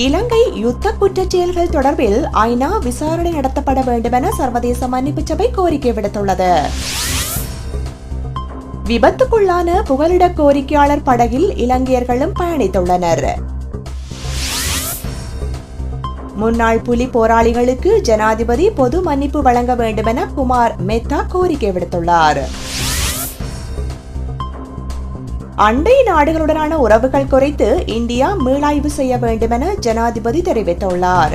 இலங்கை யுத்த குற்றச்செயல்கள் தொடர்பில் ஐநா விசாரணை நடத்தப்பட வேண்டுமென சர்வதேச மன்னிப்பு சபை கோரிக்கை விடுத்துள்ளது. விபத்துக்குள்ளான புகலிட கோரிக்கையாளர் படகில் இலங்கையர்களும் பயணித்துள்ளனர். முன்னாள் புலி போராளிகளுக்கு ஜனாதிபதி பொது மன்னிப்பு வழங்க வேண்டுமென குமார் மெத்தா கோரிக்கை விடுத்துள்ளார். அண்டை நாடுகளுடனான உறவுகள் குறித்து இந்தியா மீளாய்வு செய்ய வேண்டுமென ஜனாதிபதி தெரிவித்துள்ளார்.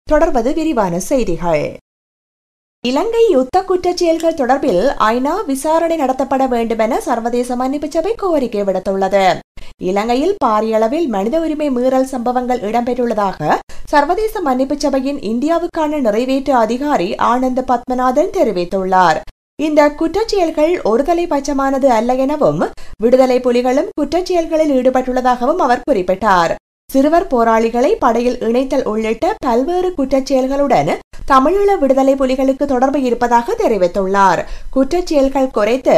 தொடர்வது விரிவான செய்திகள். இலங்கை யுத்த குற்றச்செயல்கள் தொடர்பில் ஐநா விசாரணை நடத்தப்பட வேண்டுமென சர்வதேச மன்னிப்பு சபை கோரிக்கை விடுத்துள்ளது. இலங்கையில் பாரிய அளவில் மனித உரிமை மீறல் சம்பவங்கள் இடம்பெற்றுள்ளதாக சர்வதேச மன்னிப்பு சபையின் இந்தியாவுக்கான நிறைவேற்று அதிகாரி ஆனந்த் பத்மநாதன் தெரிவித்துள்ளார். இந்த குற்றச்செயல்கள் ஒருதலை பட்சமானது அல்ல எனவும் விடுதலை புலிகளும் குற்றச்செயல்களில் ஈடுபட்டுள்ளதாகவும் அவர் குறிப்பிட்டார். சிறுவர் போராளிகளை படையில் இணைத்தல் உள்ளிட்ட பல்வேறு குற்றச்செயல்களுடன் தமிழீழ விடுதலை புலிகளுக்கு தொடர்பு இருப்பதாக தெரிவித்துள்ளார். குற்றச்செயல்கள் குறித்து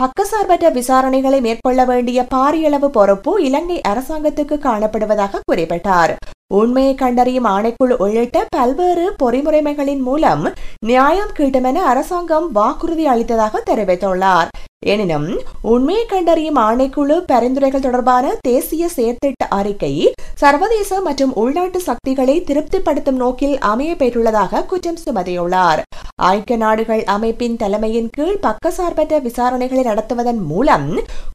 பக்கசார்பற்ற விசாரணைகளை மேற்கொள்ள வேண்டிய பாரியளவு பொறுப்பு இலங்கை அரசாங்கத்துக்கு காணப்படுவதாக குறிப்பிட்டார். உண்மையை கண்டறியும் ஆணைக்குழு உள்ளிட்ட பல்வேறு பொறிமுறைமைகளின் மூலம் நியாயம் கிட்டும் என அரசாங்கம் வாக்குறுதி அளித்ததாக தெரிவித்துள்ளார். எனினும் உண்மையை கண்டறியும் ஆணைக்குழு பரிந்துரைகள் தொடர்பான தேசிய செயற்திட்ட அறிக்கை சர்வதேச மற்றும் உள்நாட்டு சக்திகளை திருப்திப்படுத்தும் நோக்கில் அமைய பெற்றுள்ளதாக குற்றம் சுமத்தியுள்ளார். ஐக்கிய நாடுகள் அமைப்பின் தலைமையின் கீழ் பக்கசார்பற்ற விசாரணைகளை நடத்துவதன் மூலம்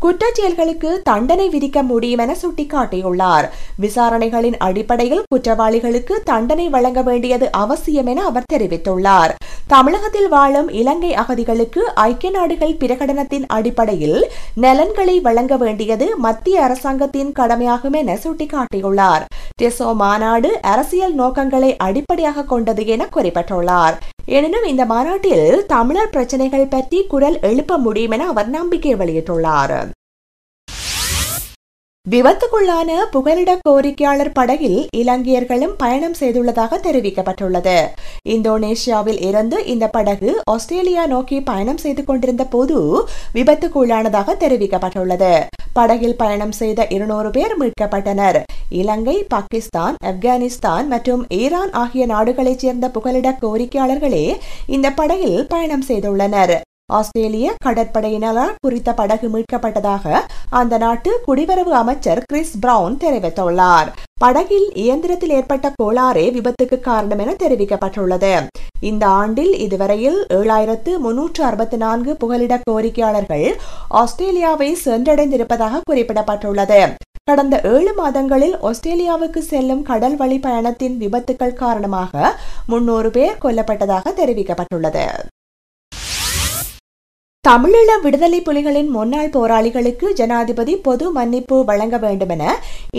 குற்றச்செயல்களுக்கு தண்டனை விதிக்க முடியும் என சுட்டிக்காட்டியுள்ளார். விசாரணைகளின் அடிப்படையில் குற்றவாளிகளுக்கு தண்டனை வழங்க வேண்டியது அவசியம் என அவர் தெரிவித்துள்ளார். தமிழகத்தில் வாழும் இலங்கை அகதிகளுக்கு ஐக்கிய நாடுகள் பிரகடனத்தின் அடிப்படையில் நலன்களை வழங்க வேண்டியது மத்திய அரசாங்கத்தின் கடமையாகும் என சுட்டிக்காட்டியுள்ளார். டெசோ மாநாடு அரசியல் நோக்கங்களை அடிப்படையாக கொண்டது என குறிப்பிட்டுள்ளார். எனினும் இந்த மாநாட்டில் தமிழர் பிரச்சினைகள் பற்றி குரல் எழுப்ப முடியும் என அவர் நம்பிக்கை வெளியிட்டுள்ளார். விபத்துக்குள்ளான புகலிட கோரிக்கையாளர் படகில் இலங்கையர்களும் பயணம் செய்துள்ளதாக தெரிவிக்கப்பட்டுள்ளது. இந்தோனேஷியாவில் இருந்து இந்த படகு ஆஸ்திரேலியா நோக்கி பயணம் செய்து கொண்டிருந்த போது விபத்துக்குள்ளானதாக தெரிவிக்கப்பட்டுள்ளது. படகில் பயணம் செய்த 200 பேர் மீட்கப்பட்டனர். இலங்கை, பாகிஸ்தான், ஆப்கானிஸ்தான் மற்றும் ஈரான் ஆகிய நாடுகளைச் சேர்ந்த புகலிட கோரிக்கையாளர்களே இந்த படகில் பயணம் செய்துள்ளனர். ஆஸ்திரேலிய கடற்படையினரால் குறித்த படகு மீட்கப்பட்டதாக அந்த நாட்டு குடிவரவு அமைச்சர் கிறிஸ் பிரவுன் தெரிவித்துள்ளார். படகில் இயந்திரத்தில் ஏற்பட்ட கோளாறே விபத்துக்கு காரணம் என தெரிவிக்கப்பட்டுள்ளது. இந்த ஆண்டில் இதுவரையில் 7364 புகலிட கோரிக்கையாளர்கள் ஆஸ்திரேலியாவை சென்றடைந்திருப்பதாக குறிப்பிடப்பட்டுள்ளது. கடந்த 7 மாதங்களில் ஆஸ்திரேலியாவுக்கு செல்லும் கடல் வழி பயணத்தின் விபத்துக்கள் காரணமாக 300 பேர் கொல்லப்பட்டதாக தெரிவிக்கப்பட்டுள்ளது. தமிழீழ விடுதலை புலிகளின் முன்னாள் போராளிகளுக்கு ஜனாதிபதி பொது மன்னிப்பு வழங்க வேண்டுமென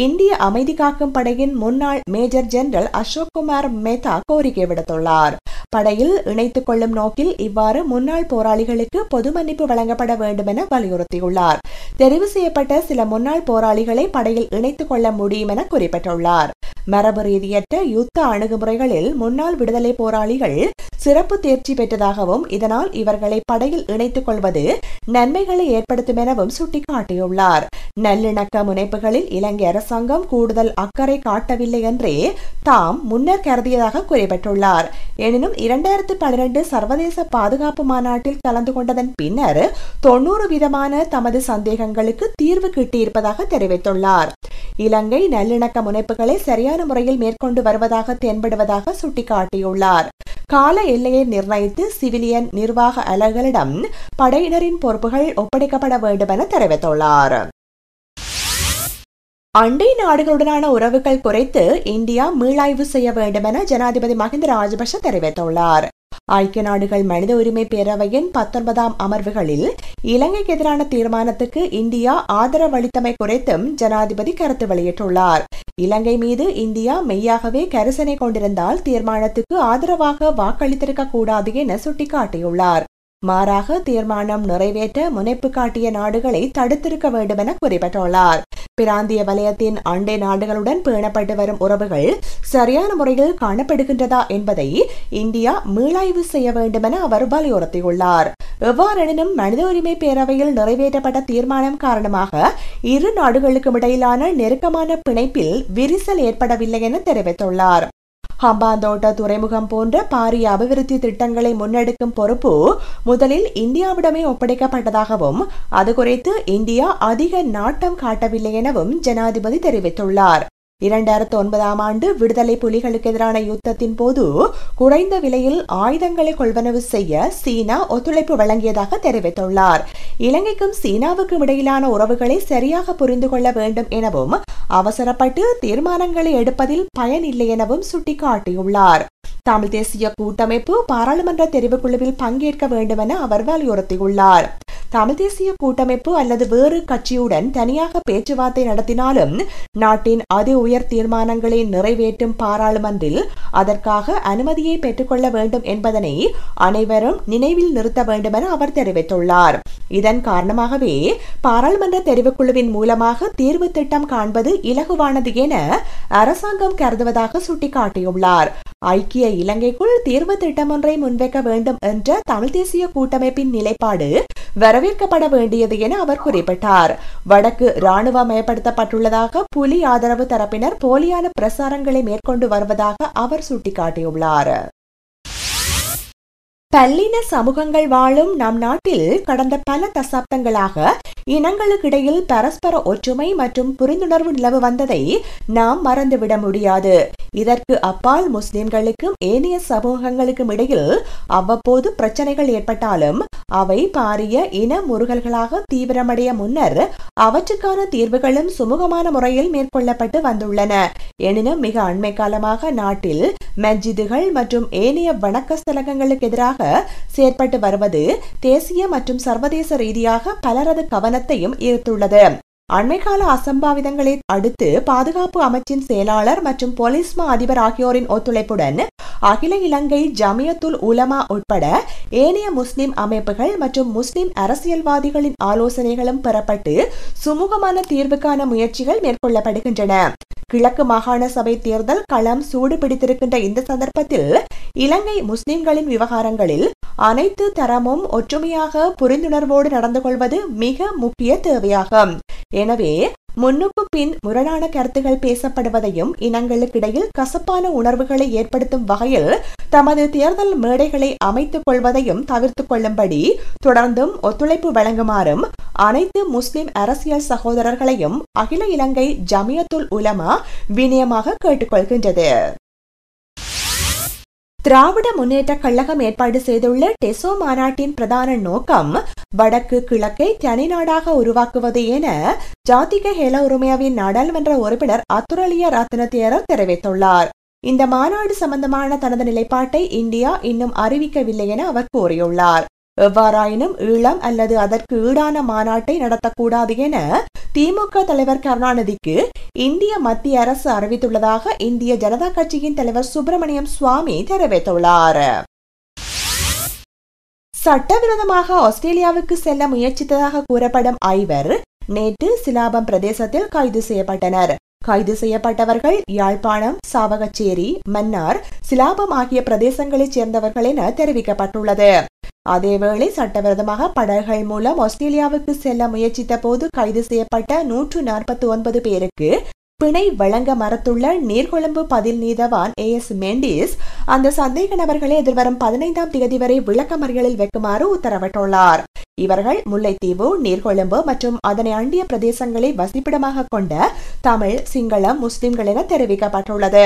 இந்திய அமைதி காக்கும் படையின் முன்னாள் major general Ashok Kumar meta கோரிக்கை விடுத்துள்ளார். படையில் இணைத்துக் கொள்ளும் நோக்கில் இவ்வாறு முன்னாள் போராளிகளுக்கு பொது மன்னிப்பு வழங்கப்பட வேண்டும் என வலியுறுத்தியுள்ளார். தெரிவு செய்யப்பட்ட சில முன்னாள் போராளிகளை படையில் இணைத்துக் கொள்ள முடியும் என குறிப்பிட்டுள்ளார். மரபு ரீதியற்ற யுத்த அணுகுமுறைகளில் முன்னாள் விடுதலை போராளிகள் சிறப்பு தேர்ச்சி பெற்றதாகவும் இதனால் இவர்களை படையில் இணைத்துக் கொள்வது நன்மைகளை ஏற்படுத்தும் எனவும் சுட்டிக்காட்டியுள்ளார். நல்லிணக்க முனைப்புகளில் இலங்கை அரசாங்கம் கூடுதல் அக்கறை காட்டவில்லை என்றே தாம் முன்னர் கருதியதாக குறிப்பிட்டுள்ளார். எனினும் 2012 சர்வதேச பாதுகாப்பு மாநாட்டில் கலந்து கொண்டதன் பின்னர் 90% தமது சந்தேகங்களுக்கு தீர்வு கிட்டியிருப்பதாக தெரிவித்துள்ளார். இலங்கை நல்லிணக்க முனைப்புகளை சரியான முறையில் மேற்கொண்டு வருவதாக தென்படுவதாக சுட்டிக்காட்டியுள்ளார். கால எல்லையை நிர்ணயித்து சிவிலியன் நிர்வாக அலகுகளிடம் படையினரின் பொறுப்புகள் ஒப்படைக்கப்பட வேண்டும் என தெரிவித்துள்ளார். அண்டை நாடுகளுடனான உறவுகள் குறித்து இந்தியா மீளாய்வு செய்ய வேண்டும் என ஜனாதிபதி மஹிந்த ராஜபக்ஷ தெரிவித்துள்ளார். ஐக்கிய நாடுகள் மனித உரிமை பேரவையின் 19ஆம் அமர்வுகளில் இலங்கைக்கு எதிரான தீர்மானத்துக்கு இந்தியா ஆதரவளித்தமை குறித்தும் ஜனாதிபதி கருத்து வெளியிட்டுள்ளார். இலங்கை மீது இந்தியா மெய்யாகவே கரிசனை கொண்டிருந்தால் தீர்மானத்துக்கு ஆதரவாக வாக்களித்திருக்க கூடாது என சுட்டிக்காட்டியுள்ளார். மாறாக தீர்மானம் நிறைவேற்ற முனைப்பு காட்டிய நாடுகளை தடுத்திருக்க வேண்டும் என குறிப்பிட்டுள்ளார். பிராந்திய வலயத்தின் அண்டை நாடுகளுடன் பேணப்பட்டு வரும் உறவுகள் சரியான முறையில் காணப்படுகின்றதா என்பதை இந்தியா மீளாய்வு செய்ய வேண்டும் என அவர் வலியுறுத்தியுள்ளார். எவ்வாறெனினும் மனித உரிமை பேரவையில் நிறைவேற்றப்பட்ட தீர்மானம் காரணமாக இரு நாடுகளுக்கும் இடையிலான நெருக்கமான பிணைப்பில் விரிசல் ஏற்படவில்லை என தெரிவித்துள்ளார். ஹம்பாந்தோட்ட துறைமுகம் போன்ற பாரிய அபிவிருத்தி திட்டங்களை முன்னெடுக்கும் பொறுப்பு முதலில் இந்தியாவிடமே ஒப்படைக்கப்பட்டதாகவும் அது குறித்து இந்தியா அதிக நாட்டம் காட்டவில்லை எனவும் ஜனாதிபதி தெரிவித்துள்ளார். 2009 ஆண்டு விடுதலை புலிகளுக்கு எதிரான யுத்தத்தின் போது குறைந்த விலையில் ஆயுதங்களை கொள்வனவு செய்ய சீனா ஒத்துழைப்பு வழங்கியதாக தெரிவித்துள்ளார். இலங்கைக்கும் சீனாவுக்கும் இடையிலான உறவுகளை சரியாக புரிந்து கொள்ள வேண்டும் எனவும் அவசரப்பட்டு தீர்மானங்களை எடுப்பதில் பயனில்லை எனவும் சுட்டிக்காட்டியுள்ளார். தமிழ் தேசிய கூட்டமைப்பு பாராளுமன்ற தெரிவுக்குழுவில் பங்கேற்க வேண்டும் என அவர் வலியுறுத்தியுள்ளார். தமிழ் தேசிய கூட்டமைப்பு அல்லது வேறு கட்சியுடன் தனியாக பேச்சுவார்த்தை நடத்தினாலும் நாட்டின் அதி உயர் தீர்மானங்களை நிறைவேற்றும் பாராளுமன்றில் அதற்காக அனுமதியை பெற்றுக்கொள்ள வேண்டும் என்பதனை அனைவரும் நினைவில் நிறுத்த வேண்டும் என அவர் தெரிவித்துள்ளார். இதன் காரணமாகவே பாராளுமன்ற தெரிவுக்குழுவின் மூலமாக தீர்வு திட்டம் காண்பது இலகுவானது என அரசாங்கம் கருதுவதாக சுட்டிக்காட்டியுள்ளார். ஐக்கிய இலங்கைக்குள் தீர்வு திட்டம் ஒன்றை முன்வைக்க வேண்டும் என்ற தமிழ் தேசிய கூட்டமைப்பின் நிலைப்பாடு வரவேற்கப்பட வேண்டியது என அவர் குறிப்பிட்டார். வடக்கு இராணுவமயப்படுத்தப்பட்டுள்ளதாக புலி ஆதரவு தரப்பினர் போலியான பிரசாரங்களை மேற்கொண்டு வருவதாக அவர் சுட்டிக்காட்டியுள்ளார். பல்லின சமூகங்கள் வாழும் நம் நாட்டில் கடந்த பல தசாப்தங்களாக இனங்களுக்கிடையில் பரஸ்பர ஒற்றுமை மற்றும் புரிந்துணர்வு நிலவு வந்ததை நாம் மறந்துவிட முடியாது. இதற்கு அப்பால் முஸ்லிம்களுக்கும் ஏனைய சமூகங்களுக்கும் இடையில் அவ்வப்போது பிரச்சனைகள் ஏற்பட்டாலும் அவை பாரிய இன முறுகல்களாக தீவிரமடைய முன்னர் அவற்றுக்கான தீர்வுகளும் சுமூகமான முறையில் மேற்கொள்ளப்பட்டு வந்துள்ளன. எனினும் மிக அண்மை காலமாக நாட்டில் மஸ்ஜிதுகள் மற்றும் ஏனைய வணக்க ஸ்தலங்களுக்கு எதிராக செயற்பட்டு வருவது தேசிய மற்றும் சர்வதேச ரீதியாக பலரது கவனத்தையும் ஈர்த்துள்ளது. அண்மைக்கால அசம்பாவிதங்களை அடுத்து பாதுகாப்பு அமைச்சின் செயலாளர் மற்றும் போலீஸ் மா அதிபர் ஆகியோரின் ஒத்துழைப்புடன் அகில இலங்கை ஜமியத்துல் உலமா உட்பட ஏனைய முஸ்லிம் அமைப்புகள் மற்றும் முஸ்லிம் அரசியல்வாதிகளின் ஆலோசனைகளும் பெறப்பட்டு சுமூகமான தீர்வுக்கான முயற்சிகள் மேற்கொள்ளப்படுகின்றன. கிழக்கு மாகாண சபை தேர்தல் களம் சூடு பிடித்திருக்கின்ற இந்த சந்தர்ப்பத்தில் இலங்கை முஸ்லிம்களின் விவகாரங்களில் அனைத்து தரமும் ஒற்றுமையாக புரிந்துணர்வோடு நடந்து கொள்வது மிக முக்கிய தேவையாகும். எனவே முன்னுக்கு பின் முரணான கருத்துகள் பேசப்படுவதையும் இனங்களுக்கிடையில் கசப்பான உணர்வுகளை ஏற்படுத்தும் வகையில் தமது தேர்தல் மேடைகளை அமைத்துக் கொள்வதையும் தவிர்த்துக் கொள்ளும்படி தொடர்ந்தும் ஒத்துழைப்பு வழங்குமாறும் அனைத்து முஸ்லிம் அரசியல் சகோதரர்களையும் அகில இலங்கை ஜமியத்துல் உலமா வினயமாக கேட்டுக்கொள்கின்றது. திராவிட முன்னேற்ற கழகம் ஏற்பாடு செய்துள்ள டெசோ மாநாட்டின் பிரதான நோக்கம் வடக்கு கிழக்கை தனிநாடாக உருவாக்குவது என ஜாதிக ஹேல உரிமையாவின் நாடாளுமன்ற உறுப்பினர் அத்துரலிய ரத்ன தேரர் தெரிவித்துள்ளார். இந்த மாநாடு சம்பந்தமான தனது நிலைப்பாட்டை இந்தியா இன்னும் அறிவிக்கவில்லை என அவர் கூறியுள்ளார். எவ்வாறாயினும் ஈழம் அல்லது அதற்கு ஈடான மாநாட்டை நடத்தக்கூடாது என திமுக தலைவர் கருணாநிதிக்கு இந்திய மத்திய அரசு அறிவித்துள்ளதாக இந்திய ஜனதா கட்சியின் தலைவர் சுப்பிரமணியம் சுவாமி தெரிவித்துள்ளார். சட்டவிரோதமாக ஆஸ்திரேலியாவுக்கு செல்ல முயற்சித்ததாக கூறப்படும் 5 நேற்று சிலாபம் பிரதேசத்தில் கைது செய்யப்பட்டனர். கைது செய்யப்பட்டவர்கள் யாழ்ப்பாணம், சாவகச்சேரி, மன்னார், சிலாபம் ஆகிய பிரதேசங்களைச் சேர்ந்தவர்கள் என தெரிவிக்கப்பட்டுள்ளது. அதேவேளை சட்டவிரோதமாக படகுகள் மூலம் ஆஸ்திரேலியாவுக்கு செல்ல முயற்சித்த போது கைது செய்யப்பட்ட 149 பேருக்கு பிணை வழங்க மறுத்துள்ள நீர்கொழும்பு பதில் நீதவான் AS மெண்டிஸ் அந்த சந்தேக நபர்களை எதிர்வரும் 15ஆம் தேதி வரை விளக்கமறியலில் வைக்குமாறு உத்தரவிட்டுள்ளார். இவர்கள் முல்லைத்தீவு, நீர்கொழும்பு மற்றும் அதனை அண்டிய பிரதேசங்களை வசிப்பிடமாக கொண்ட தமிழ், சிங்களம், முஸ்லிம்கள் என தெரிவிக்கப்பட்டுள்ளது.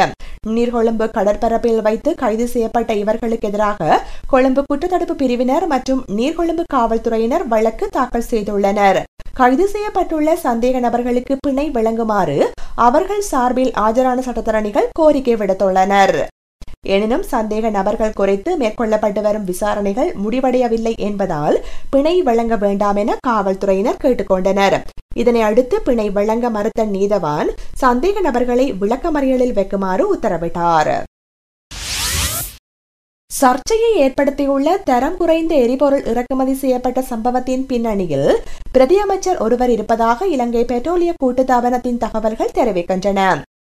நீர்கொழும்பு கடற்பரப்பில் வைத்து கைது செய்யப்பட்ட இவர்களுக்கு எதிராக கொழும்பு குற்றத்தடுப்பு பிரிவினர் மற்றும் நீர்கொழும்பு காவல்துறையினர் வழக்கு தாக்கல் செய்துள்ளனர். கைது செய்யப்பட்டுள்ள சந்தேக நபர்களுக்கு பிணை வழங்குமாறு அவர்கள் சார்பில் ஆஜரான சட்டத்தரணிகள் கோரிக்கை விடுத்துள்ளனர். எனினும் சந்தேக நபர்கள் குறித்து மேற்கொள்ளப்பட்டு வரும் விசாரணைகள் முடிவடையவில்லை என்பதால் பிணை வழங்க வேண்டாம் என காவல்துறையினர் கேட்டுக்கொண்டனர். இதனை அடுத்து பிணை வழங்க மறுத்த நீதவான் சந்தேக நபர்களை விளக்கமறியலில் வைக்குமாறு உத்தரவிட்டார். சர்ச்சையை ஏற்படுத்தியுள்ள தரம் குறைந்த எரிபொருள் இறக்குமதி செய்யப்பட்ட சம்பவத்தின் பின்னணியில் பிரதியமைச்சர் ஒருவர் இருப்பதாக இலங்கை பெட்ரோலிய கூட்டுத்தாபனத்தின் தகவல்கள் தெரிவிக்கின்றன.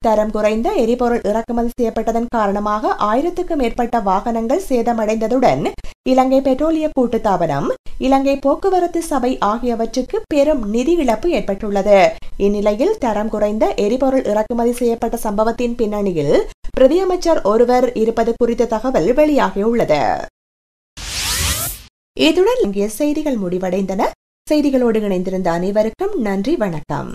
தரம் குறைந்த எரிபொருள் இறக்குமதி செய்யப்பட்டதன் காரணமாக 1000க்கும் மேற்பட்ட வாகனங்கள் சேதமடைந்ததுடன் இலங்கை பெட்ரோலிய கூட்டுத்தாபனம் இலங்கை போக்குவரத்து சபை ஆகியவற்றுக்கு பெரும் நிதி இழப்பு ஏற்பட்டுள்ளது. இந்நிலையில் தரம் குறைந்த எரிபொருள் இறக்குமதி செய்யப்பட்ட சம்பவத்தின் பின்னணியில் பிரதியமைச்சர் ஒருவர் இருப்பது குறித்த தகவல் வெளியாகியுள்ளது. இதுடன் இங்கே செய்திகள் முடிவடைந்தன. செய்திகளோடு இணைந்திருந்த அனைவருக்கும் நன்றி, வணக்கம்.